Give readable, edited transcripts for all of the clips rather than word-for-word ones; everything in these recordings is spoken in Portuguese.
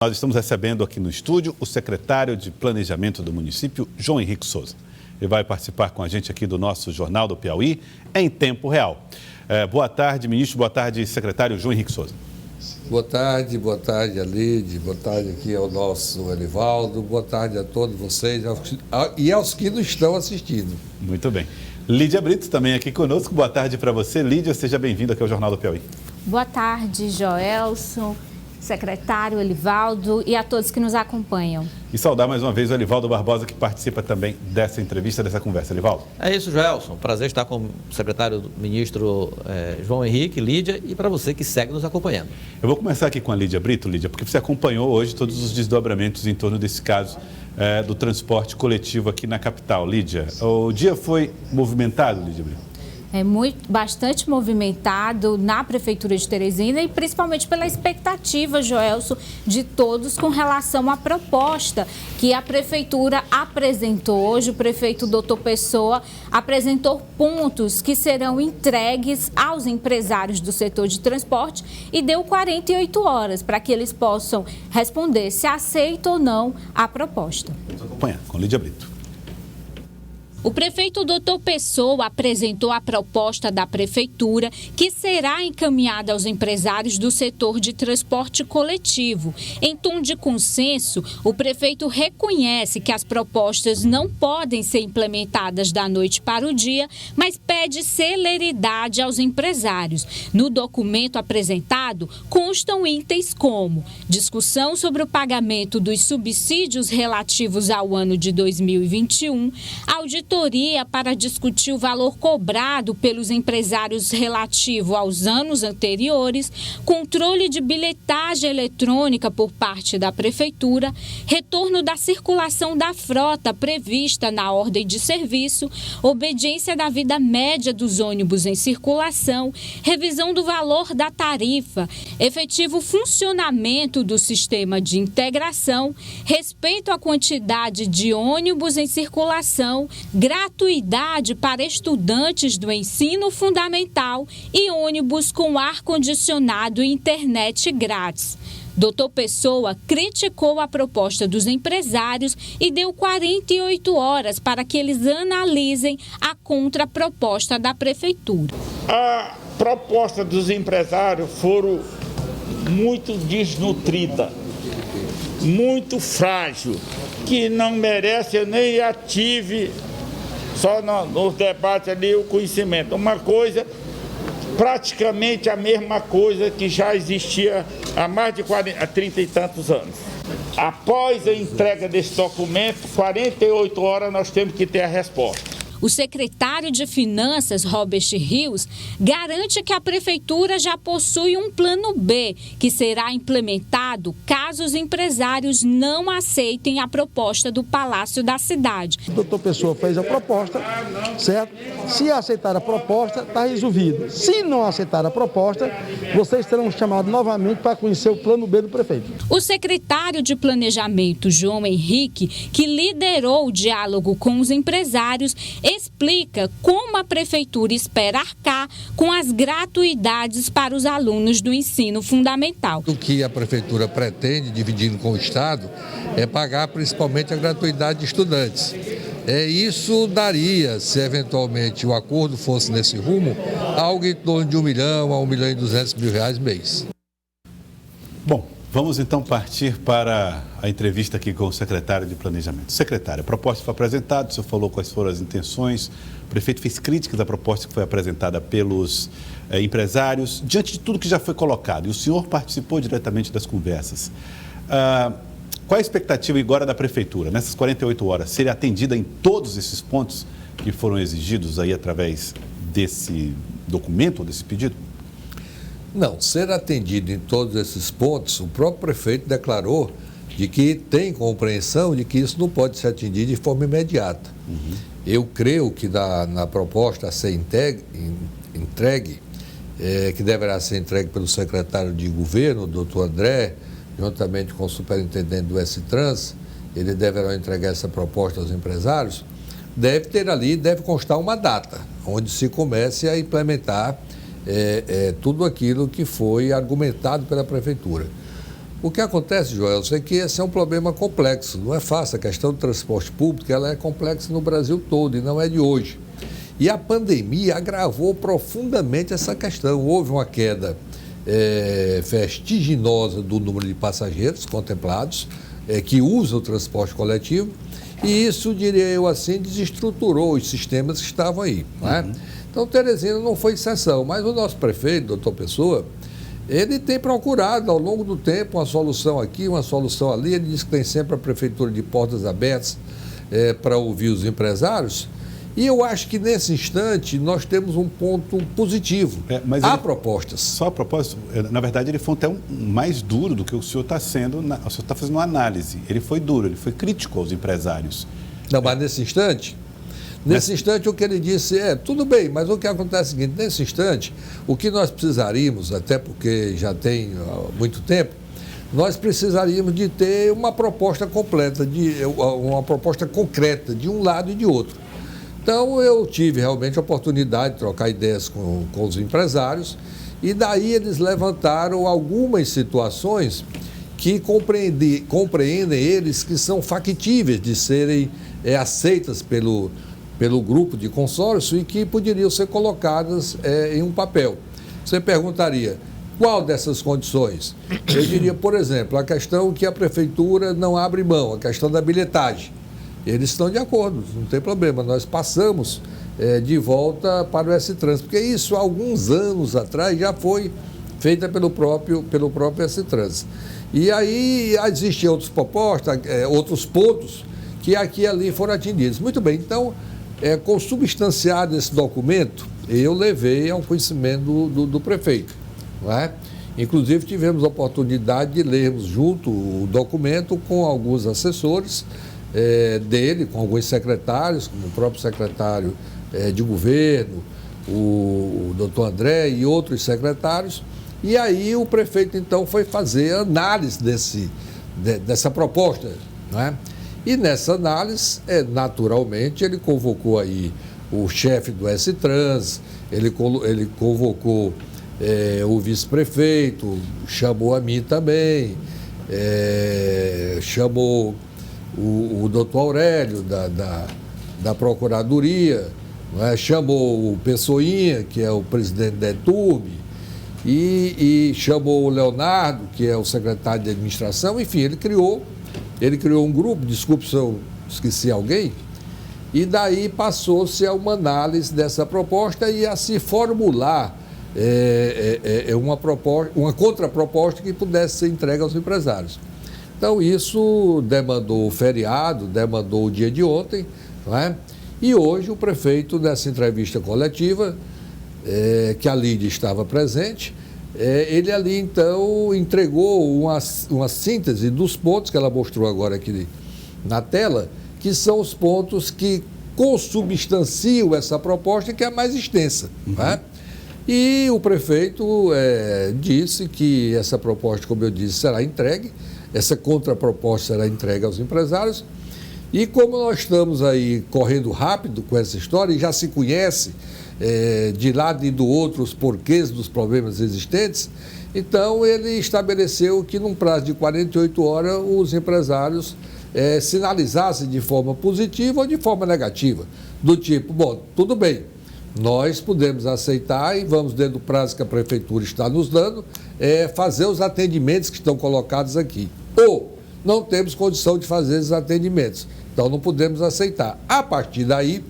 Nós estamos recebendo aqui no estúdio o secretário de Planejamento do município, João Henrique Souza. Ele vai participar com a gente aqui do nosso Jornal do Piauí em tempo real. Boa tarde, ministro. Boa tarde, secretário João Henrique Souza. Boa tarde, Alide. Boa tarde aqui ao nosso Elivaldo. Boa tarde a todos vocês e aos que nos estão assistindo. Muito bem. Lídia Brito também aqui conosco. Boa tarde para você. Lídia, seja bem-vinda aqui ao Jornal do Piauí. Boa tarde, Joelson, secretário Elivaldo e a todos que nos acompanham. E saudar mais uma vez o Elivaldo Barbosa, que participa também dessa entrevista, dessa conversa. Elivaldo. É isso, Joelson. Prazer estar com o secretário do ministro João Henrique, Lídia, e para você que segue nos acompanhando. Eu vou começar aqui com a Lídia Brito, Lídia, porque você acompanhou hoje todos os desdobramentos em torno desse caso do transporte coletivo aqui na capital. Lídia, o dia foi movimentado, Lídia Brito? Bastante movimentado na Prefeitura de Teresina e principalmente pela expectativa, Joelson, de todos com relação à proposta que a Prefeitura apresentou. Hoje o prefeito Dr. Pessoa apresentou pontos que serão entregues aos empresários do setor de transporte e deu 48 horas para que eles possam responder se aceitam ou não a proposta. Vamos acompanhar com Lídia Brito. O prefeito Dr. Pessoa apresentou a proposta da Prefeitura, que será encaminhada aos empresários do setor de transporte coletivo. Em tom de consenso, o prefeito reconhece que as propostas não podem ser implementadas da noite para o dia, mas pede celeridade aos empresários. No documento apresentado, constam itens como discussão sobre o pagamento dos subsídios relativos ao ano de 2021, auditoria para discutir o valor cobrado pelos empresários relativo aos anos anteriores, controle de bilhetagem eletrônica por parte da Prefeitura, retorno da circulação da frota prevista na ordem de serviço, obediência da vida média dos ônibus em circulação, revisão do valor da tarifa, efetivo funcionamento do sistema de integração, respeito à quantidade de ônibus em circulação, gratuidade para estudantes do ensino fundamental e ônibus com ar-condicionado e internet grátis. Dr. Pessoa criticou a proposta dos empresários e deu 48 horas para que eles analisem a contraproposta da Prefeitura. A proposta dos empresários foram muito desnutrida, muito frágil, que não merece, eu nem ative só nos debates ali o conhecimento. Uma coisa, praticamente a mesma coisa que já existia há mais de 30 e tantos anos. Após a entrega desse documento, 48 horas nós temos que ter a resposta. O secretário de Finanças, Robert Rios, garante que a Prefeitura já possui um plano B, que será implementado caso os empresários não aceitem a proposta do Palácio da Cidade. O doutor Pessoa fez a proposta, certo? Se aceitar a proposta, está resolvido. Se não aceitar a proposta, vocês serão chamados novamente para conhecer o plano B do prefeito. O secretário de Planejamento, João Henrique, que liderou o diálogo com os empresários, explica como a Prefeitura espera arcar com as gratuidades para os alunos do ensino fundamental. O que a Prefeitura pretende, dividindo com o Estado, é pagar principalmente a gratuidade de estudantes. Isso daria, se eventualmente o acordo fosse nesse rumo, algo em torno de R$1 milhão a R$1.200.000 mês. Bom, vamos então partir para a entrevista aqui com o secretário de Planejamento. Secretário, a proposta foi apresentada, o senhor falou quais foram as intenções, o prefeito fez críticas à proposta que foi apresentada pelos empresários, diante de tudo que já foi colocado, e o senhor participou diretamente das conversas. Qual a expectativa agora da Prefeitura, nessas 48 horas, ser atendida em todos esses pontos que foram exigidos aí através desse documento, ou desse pedido? Não, ser atendido em todos esses pontos, o próprio prefeito declarou de que tem compreensão de que isso não pode ser atendido de forma imediata. Eu creio que na proposta a ser entregue, que deverá ser entregue pelo secretário de governo, o doutor André, juntamente com o superintendente do S-Trans, eles deverão entregar essa proposta aos empresários, deve constar uma data, onde se comece a implementar tudo aquilo que foi argumentado pela Prefeitura. O que acontece, Joel, é que esse é um problema complexo, não é fácil. A questão do transporte público ela é complexa no Brasil todo e não é de hoje. E a pandemia agravou profundamente essa questão. Houve uma queda vertiginosa do número de passageiros contemplados que usam o transporte coletivo e isso, diria eu assim, desestruturou os sistemas que estavam aí. Não é? Então, Teresina não foi exceção, mas o nosso prefeito, doutor Pessoa, ele tem procurado ao longo do tempo uma solução aqui, uma solução ali. Ele diz que tem sempre a prefeitura de portas abertas para ouvir os empresários. E eu acho que nesse instante nós temos um ponto positivo. Há propostas. Só a propósito, na verdade ele foi até mais duro do que o senhor está sendo, o senhor está fazendo uma análise. Ele foi duro, ele foi crítico aos empresários. Não, mas nesse instante... Nesse instante, o que ele disse tudo bem, mas o que acontece é o seguinte, nesse instante, o que nós precisaríamos, até porque já tem muito tempo, nós precisaríamos de ter uma proposta completa, uma proposta concreta de um lado e de outro. Então, eu tive realmente a oportunidade de trocar ideias com os empresários e daí eles levantaram algumas situações que compreendem eles que são factíveis de serem aceitas pelo grupo de consórcio e que poderiam ser colocadas em um papel. Você perguntaria, qual dessas condições? Eu diria, por exemplo, a questão que a prefeitura não abre mão, a questão da bilhetagem. Eles estão de acordo, não tem problema, nós passamos de volta para o S-Trans, porque isso há alguns anos atrás já foi feita pelo próprio S-Trans. E aí existem outras propostas, outros pontos que aqui e ali foram atendidos. Muito bem, então, consubstanciado esse documento, eu levei ao conhecimento do prefeito. Não é? Inclusive, tivemos a oportunidade de lermos junto o documento com alguns assessores dele, com alguns secretários, como o próprio secretário de governo, o doutor André e outros secretários. E aí o prefeito, então, foi fazer análise dessa proposta. Não é? E nessa análise, naturalmente, ele convocou aí o chefe do S-Trans, ele convocou o vice-prefeito, chamou a mim também, chamou o doutor Aurélio da Procuradoria, não é? Chamou o Pessoinha, que é o presidente da ETURB, e chamou o Leonardo, que é o secretário de administração. Enfim, ele criou um grupo, desculpe se eu esqueci alguém, e daí passou-se a uma análise dessa proposta e a se formular uma contraproposta que pudesse ser entregue aos empresários. Então, isso demandou o feriado, demandou o dia de ontem, não é? E hoje o prefeito, nessa entrevista coletiva, que a Lídia estava presente, ele ali, então, entregou uma síntese dos pontos que ela mostrou agora aqui na tela, que são os pontos que consubstanciam essa proposta, que é a mais extensa. Não é? E o prefeito disse que essa proposta, como eu disse, será entregue, essa contraproposta será entregue aos empresários. E como nós estamos aí correndo rápido com essa história e já se conhece de lado e do outro os porquês dos problemas existentes, então ele estabeleceu que num prazo de 48 horas os empresários sinalizassem de forma positiva ou de forma negativa, do tipo, bom, tudo bem, nós podemos aceitar e vamos, dentro do prazo que a prefeitura está nos dando, fazer os atendimentos que estão colocados aqui. Ou não temos condição de fazer esses atendimentos, então não podemos aceitar. A partir daí,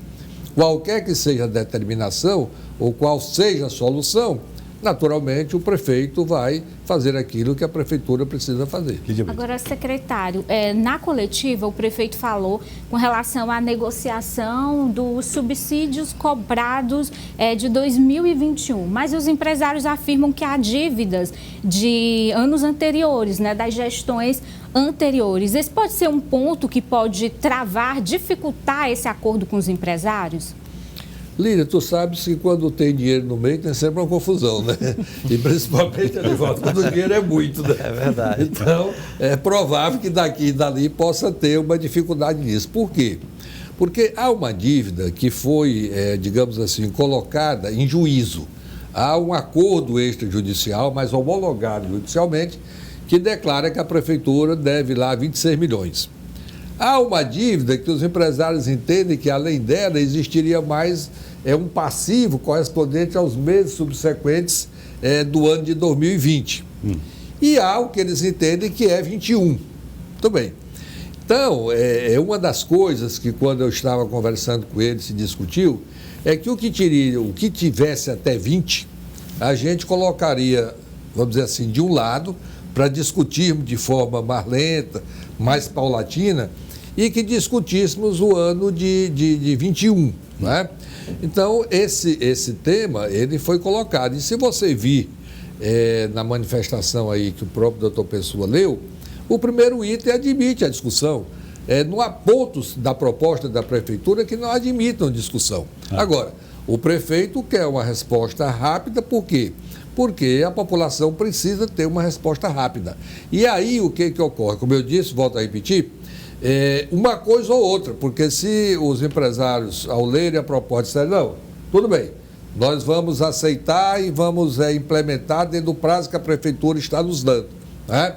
qualquer que seja a determinação ou qual seja a solução, naturalmente o prefeito vai fazer aquilo que a prefeitura precisa fazer. Agora, secretário, na coletiva o prefeito falou com relação à negociação dos subsídios cobrados de 2021, mas os empresários afirmam que há dívidas de anos anteriores, né, das gestões anteriores. Esse pode ser um ponto que pode travar, dificultar esse acordo com os empresários? Lídia, tu sabes que quando tem dinheiro no meio tem sempre uma confusão, né? E principalmente ali volta, quando o dinheiro é muito, né? É verdade. Então, é provável que daqui e dali possa ter uma dificuldade nisso. Por quê? Porque há uma dívida que foi, digamos assim, colocada em juízo. Há um acordo extrajudicial, mas homologado judicialmente, que declara que a prefeitura deve lá 26 milhões. Há uma dívida que os empresários entendem que, além dela, existiria mais um passivo correspondente aos meses subsequentes do ano de 2020. E há o que eles entendem que é 21. Muito bem. Então, uma das coisas que, quando eu estava conversando com eles, se discutiu, é que o que tivesse até 20, a gente colocaria, vamos dizer assim, de um lado, para discutirmos de forma mais lenta, mais paulatina, e que discutíssemos o ano de 21, né? Então, esse tema, ele foi colocado. E se você vir na manifestação aí que o próprio doutor Pessoa leu, o primeiro item admite a discussão. Não há pontos da proposta da prefeitura que não admitam discussão. Agora, o prefeito quer uma resposta rápida, por quê? Porque a população precisa ter uma resposta rápida. E aí, o que ocorre? Como eu disse, volto a repetir, uma coisa ou outra, porque se os empresários, ao lerem a proposta, disserem, não, tudo bem, nós vamos aceitar e vamos implementar dentro do prazo que a prefeitura está nos dando, né?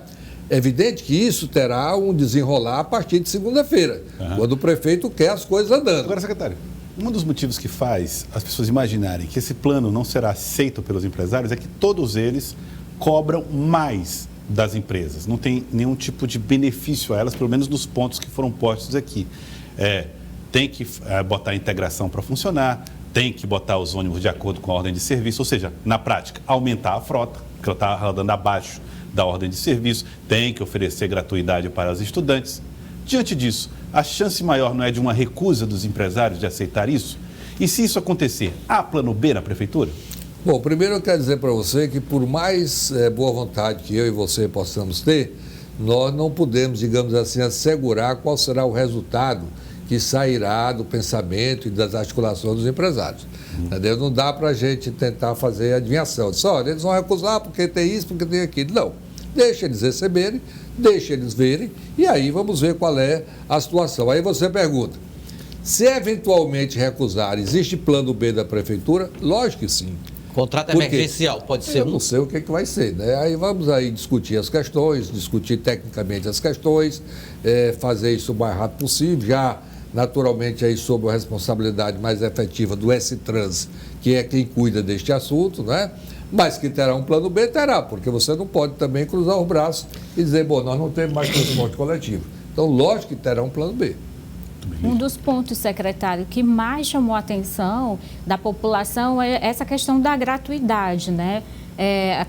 É evidente que isso terá um desenrolar a partir de segunda-feira, quando o prefeito quer as coisas andando. Agora, secretário, um dos motivos que faz as pessoas imaginarem que esse plano não será aceito pelos empresários é que todos eles cobram mais das empresas. Não tem nenhum tipo de benefício a elas, pelo menos nos pontos que foram postos aqui. Tem que botar a integração para funcionar, tem que botar os ônibus de acordo com a ordem de serviço, ou seja, na prática, aumentar a frota, que ela está rodando abaixo da ordem de serviço, tem que oferecer gratuidade para os estudantes. Diante disso, a chance maior não é de uma recusa dos empresários de aceitar isso? E se isso acontecer, há plano B na prefeitura? Bom, primeiro eu quero dizer para você que por mais boa vontade que eu e você possamos ter, nós não podemos, digamos assim, assegurar qual será o resultado que sairá do pensamento e das articulações dos empresários. Entendeu? Não dá para a gente tentar fazer adivinhação. Diz, olha, eles vão recusar porque tem isso, porque tem aquilo. Não. Deixa eles receberem, deixa eles verem e aí vamos ver qual é a situação. Aí você pergunta, se eventualmente recusar, existe plano B da prefeitura? Lógico que sim. Contrato emergencial, pode ser? Eu não sei o que vai ser, né? Aí vamos aí discutir as questões, discutir tecnicamente as questões, fazer isso o mais rápido possível, já naturalmente aí sob a responsabilidade mais efetiva do S-Trans, que é quem cuida deste assunto, né? Mas que terá um plano B, terá, porque você não pode também cruzar os braços e dizer, bom, nós não temos mais transporte coletivo. Então, lógico que terá um plano B. Um dos pontos, secretário, que mais chamou a atenção da população é essa questão da gratuidade, né?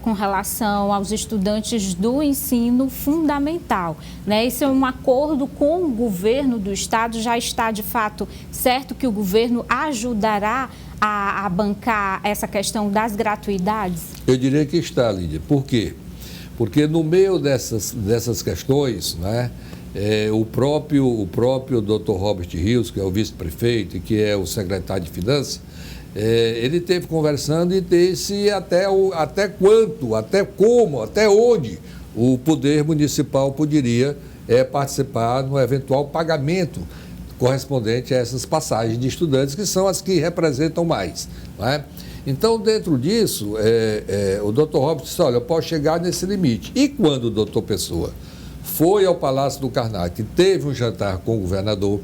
Com relação aos estudantes do ensino fundamental, né? Esse é um acordo com o governo do estado, já está de fato certo que o governo ajudará a bancar essa questão das gratuidades? Eu diria que está, Lídia. Por quê? Porque no meio dessas questões, né, o próprio Dr. Robert Rios, que é o vice-prefeito e que é o secretário de Finanças, ele esteve conversando e disse até quanto, até como, até onde o poder municipal poderia participar no eventual pagamento correspondente a essas passagens de estudantes, que são as que representam mais, não é? Então, dentro disso, o doutor Robert disse, olha, eu posso chegar nesse limite. E quando o doutor Pessoa foi ao Palácio do Karnak, teve um jantar com o governador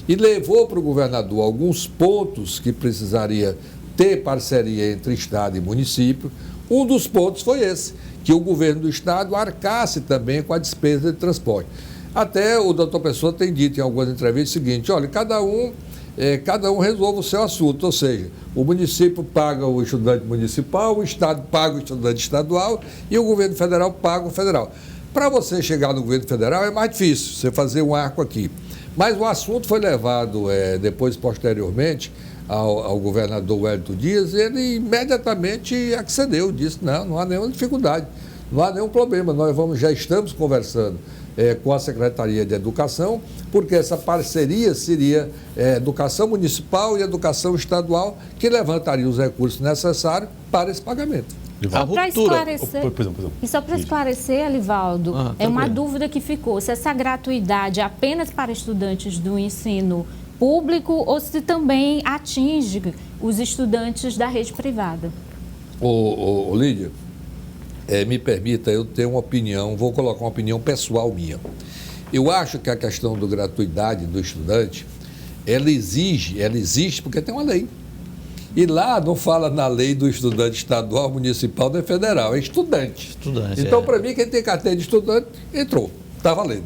e levou para o governador alguns pontos que precisaria ter parceria entre Estado e município, um dos pontos foi esse, que o governo do Estado arcasse também com a despesa de transporte. Até o doutor Pessoa tem dito em algumas entrevistas o seguinte, olha, cada um resolve o seu assunto, ou seja, o município paga o estudante municipal, o Estado paga o estudante estadual e o governo federal paga o federal. Para você chegar no governo federal é mais difícil, você fazer um arco aqui. Mas o assunto foi levado depois, posteriormente, ao governador Wellington Dias, e ele imediatamente accedeu, disse, não há nenhuma dificuldade, não há nenhum problema, já estamos conversando com a Secretaria de Educação, porque essa parceria seria educação municipal e educação estadual, que levantaria os recursos necessários para esse pagamento. Só para esclarecer, Alivaldo, uma dúvida que ficou, se essa gratuidade é apenas para estudantes do ensino público ou se também atinge os estudantes da rede privada. Lídia, me permita eu ter uma opinião, vou colocar uma opinião pessoal minha. Eu acho que a questão da gratuidade do estudante, ela existe porque tem uma lei. E lá não fala na lei do estudante estadual, municipal nem federal, é estudante. Então, para mim, quem tem carteira de estudante, entrou, está valendo.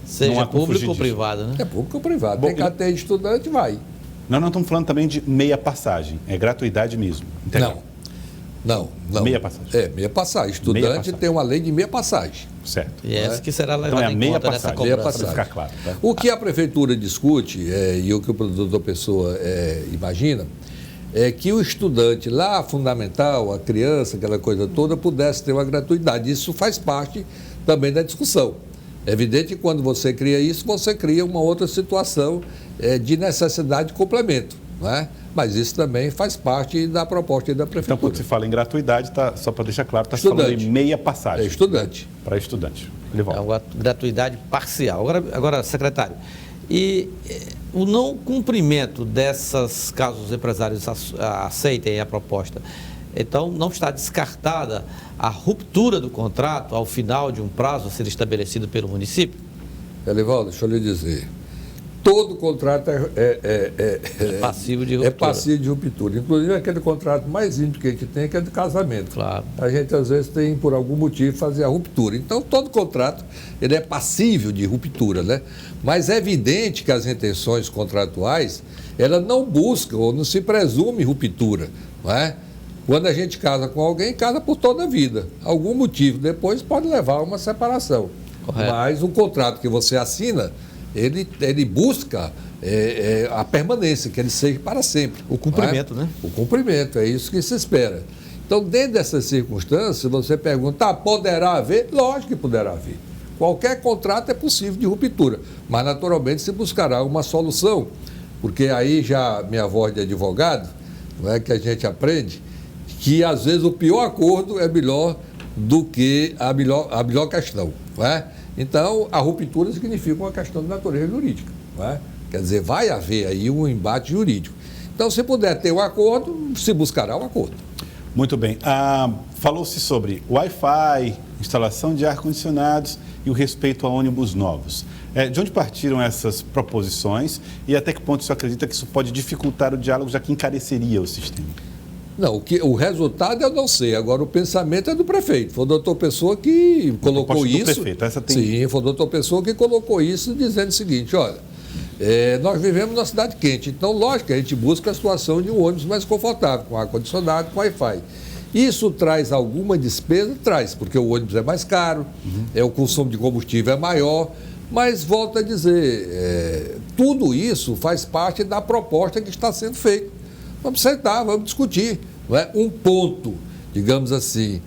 Seja público ou privado, né? É público ou privado. Tem carteira de estudante, vai. Não estamos falando também de meia passagem, é gratuidade mesmo. Integral. Não. Meia passagem. Meia passagem. Estudante meia passagem. Tem uma lei de meia passagem. Certo. E essa que será levada então, em conta nessa cobrança. Meia passagem. Para ficar claro. Tá? O que a prefeitura discute, e o que o doutor Pessoa imagina, é que o estudante lá, fundamental, a criança, aquela coisa toda, pudesse ter uma gratuidade. Isso faz parte também da discussão. É evidente que quando você cria isso, você cria uma outra situação de necessidade de complemento, não é? Mas isso também faz parte da proposta da prefeitura. Então, quando se fala em gratuidade, só para deixar claro, está se falando em meia passagem. É estudante. Para estudante. É uma gratuidade parcial. Agora, secretário, e o não cumprimento dessas, caso os empresários aceitem a proposta, então não está descartada a ruptura do contrato ao final de um prazo a ser estabelecido pelo município? Elivaldo, deixa eu lhe dizer. Todo contrato é passivo de ruptura. É passivo de ruptura. Inclusive, aquele contrato mais íntimo que a gente tem, que é de casamento. Claro. A gente, às vezes, tem, por algum motivo, fazer a ruptura. Então, todo contrato ele é passível de ruptura, né? Mas é evidente que as intenções contratuais, ela não buscam ou não se presume ruptura, não é? Quando a gente casa com alguém, casa por toda a vida. Algum motivo depois pode levar a uma separação. Correto. Mas o contrato que você assina, ele busca a permanência, que ele seja para sempre. O cumprimento, né? O cumprimento, é isso que se espera. Então, dentro dessas circunstâncias, você pergunta, poderá haver? Lógico que poderá haver. Qualquer contrato é possível de ruptura, mas naturalmente se buscará uma solução, porque aí já minha voz de advogado, não é que a gente aprende, que às vezes o pior acordo é melhor do que a melhor questão, não é? Então, a ruptura significa uma questão de natureza jurídica, não é? Quer dizer, vai haver aí um embate jurídico. Então, se puder ter um acordo, se buscará um acordo. Muito bem. Falou-se sobre Wi-Fi, instalação de ar-condicionados e o respeito a ônibus novos. De onde partiram essas proposições e até que ponto o senhor acredita que isso pode dificultar o diálogo, já que encareceria o sistema? Não, o resultado eu não sei. Agora, o pensamento é do prefeito. Foi o doutor Pessoa que colocou isso. Prefeito. Essa tem... Sim, foi o doutor Pessoa que colocou isso, dizendo o seguinte, olha, nós vivemos numa cidade quente, então, lógico, a gente busca a situação de um ônibus mais confortável, com ar-condicionado, com Wi-Fi. Isso traz alguma despesa? Traz, porque o ônibus é mais caro, o consumo de combustível é maior, mas, volto a dizer, tudo isso faz parte da proposta que está sendo feita. Vamos sentar, vamos discutir. Não é? Um ponto, digamos assim,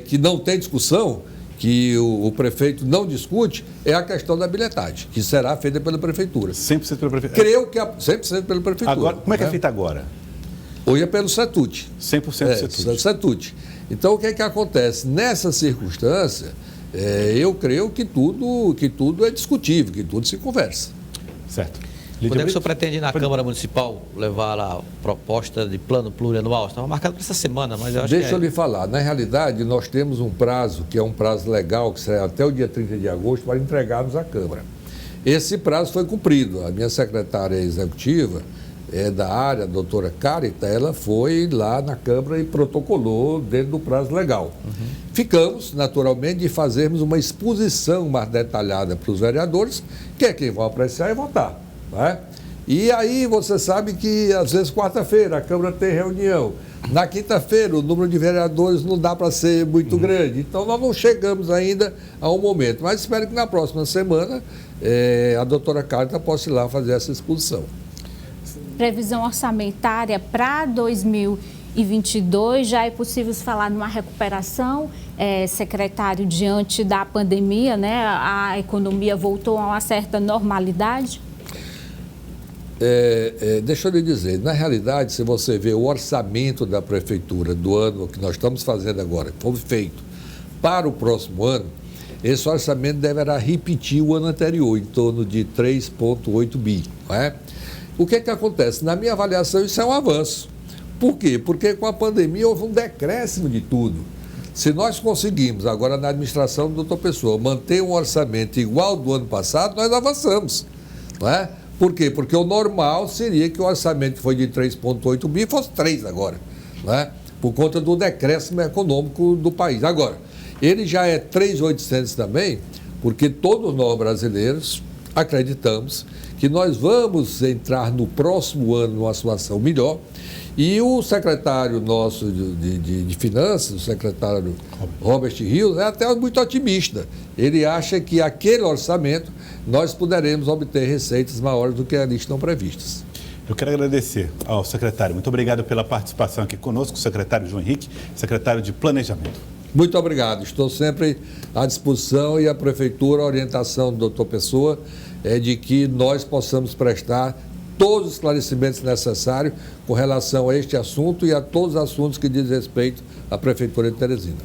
que não tem discussão, que o prefeito não discute, é a questão da bilhetagem, que será feita pela prefeitura. 100% pela prefeitura? Creio que 100% pela prefeitura. Agora, como é que é feita agora? Hoje é pelo CETUT. 100% CETUT. Então, o que é que acontece? Nessa circunstância, eu creio que tudo é discutível, que tudo se conversa. Certo. Quando é que o senhor pretende ir na Câmara Municipal levar lá a proposta de plano plurianual? Estava marcado para essa semana, mas eu acho Deixa eu lhe falar. Na realidade, nós temos um prazo, que é um prazo legal, que será até o dia 30 de agosto, para entregarmos à Câmara. Esse prazo foi cumprido. A minha secretária executiva da área, a doutora Carita, ela foi lá na Câmara e protocolou dentro do prazo legal. Ficamos, naturalmente, de fazermos uma exposição mais detalhada para os vereadores, que é quem vai apreciar e votar. Não é? E aí você sabe que, às vezes, quarta-feira a Câmara tem reunião. Na quinta-feira o número de vereadores não dá para ser muito grande. Então, nós não chegamos ainda a um momento. Mas espero que na próxima semana a doutora Carita possa ir lá fazer essa exposição. Previsão orçamentária para 2022, já é possível falar numa recuperação, secretário, diante da pandemia, né? A economia voltou a uma certa normalidade? Deixa eu lhe dizer, na realidade, se você vê o orçamento da prefeitura do ano que nós estamos fazendo agora, que foi feito para o próximo ano, esse orçamento deverá repetir o ano anterior, em torno de 3,8 bi. Não é? O que acontece? Na minha avaliação, isso é um avanço. Por quê? Porque com a pandemia houve um decréscimo de tudo. Se nós conseguimos, agora na administração do doutor Pessoa, manter um orçamento igual ao do ano passado, nós avançamos. Não é? Por quê? Porque o normal seria que o orçamento que foi de 3,8 bi fosse 3 agora. Não é? Por conta do decréscimo econômico do país. Agora, ele já é 3.800 também, porque todos nós brasileiros acreditamos que nós vamos entrar no próximo ano numa situação melhor. E o secretário nosso de Finanças, o secretário Robert Rios, é até muito otimista. Ele acha que aquele orçamento nós poderemos obter receitas maiores do que ali estão previstas. Eu quero agradecer ao secretário. Muito obrigado pela participação aqui conosco, o secretário João Henrique, secretário de Planejamento. Muito obrigado. Estou sempre à disposição e a Prefeitura, a orientação do doutor Pessoa é de que nós possamos prestar todos os esclarecimentos necessários com relação a este assunto e a todos os assuntos que diz respeito à Prefeitura de Teresina.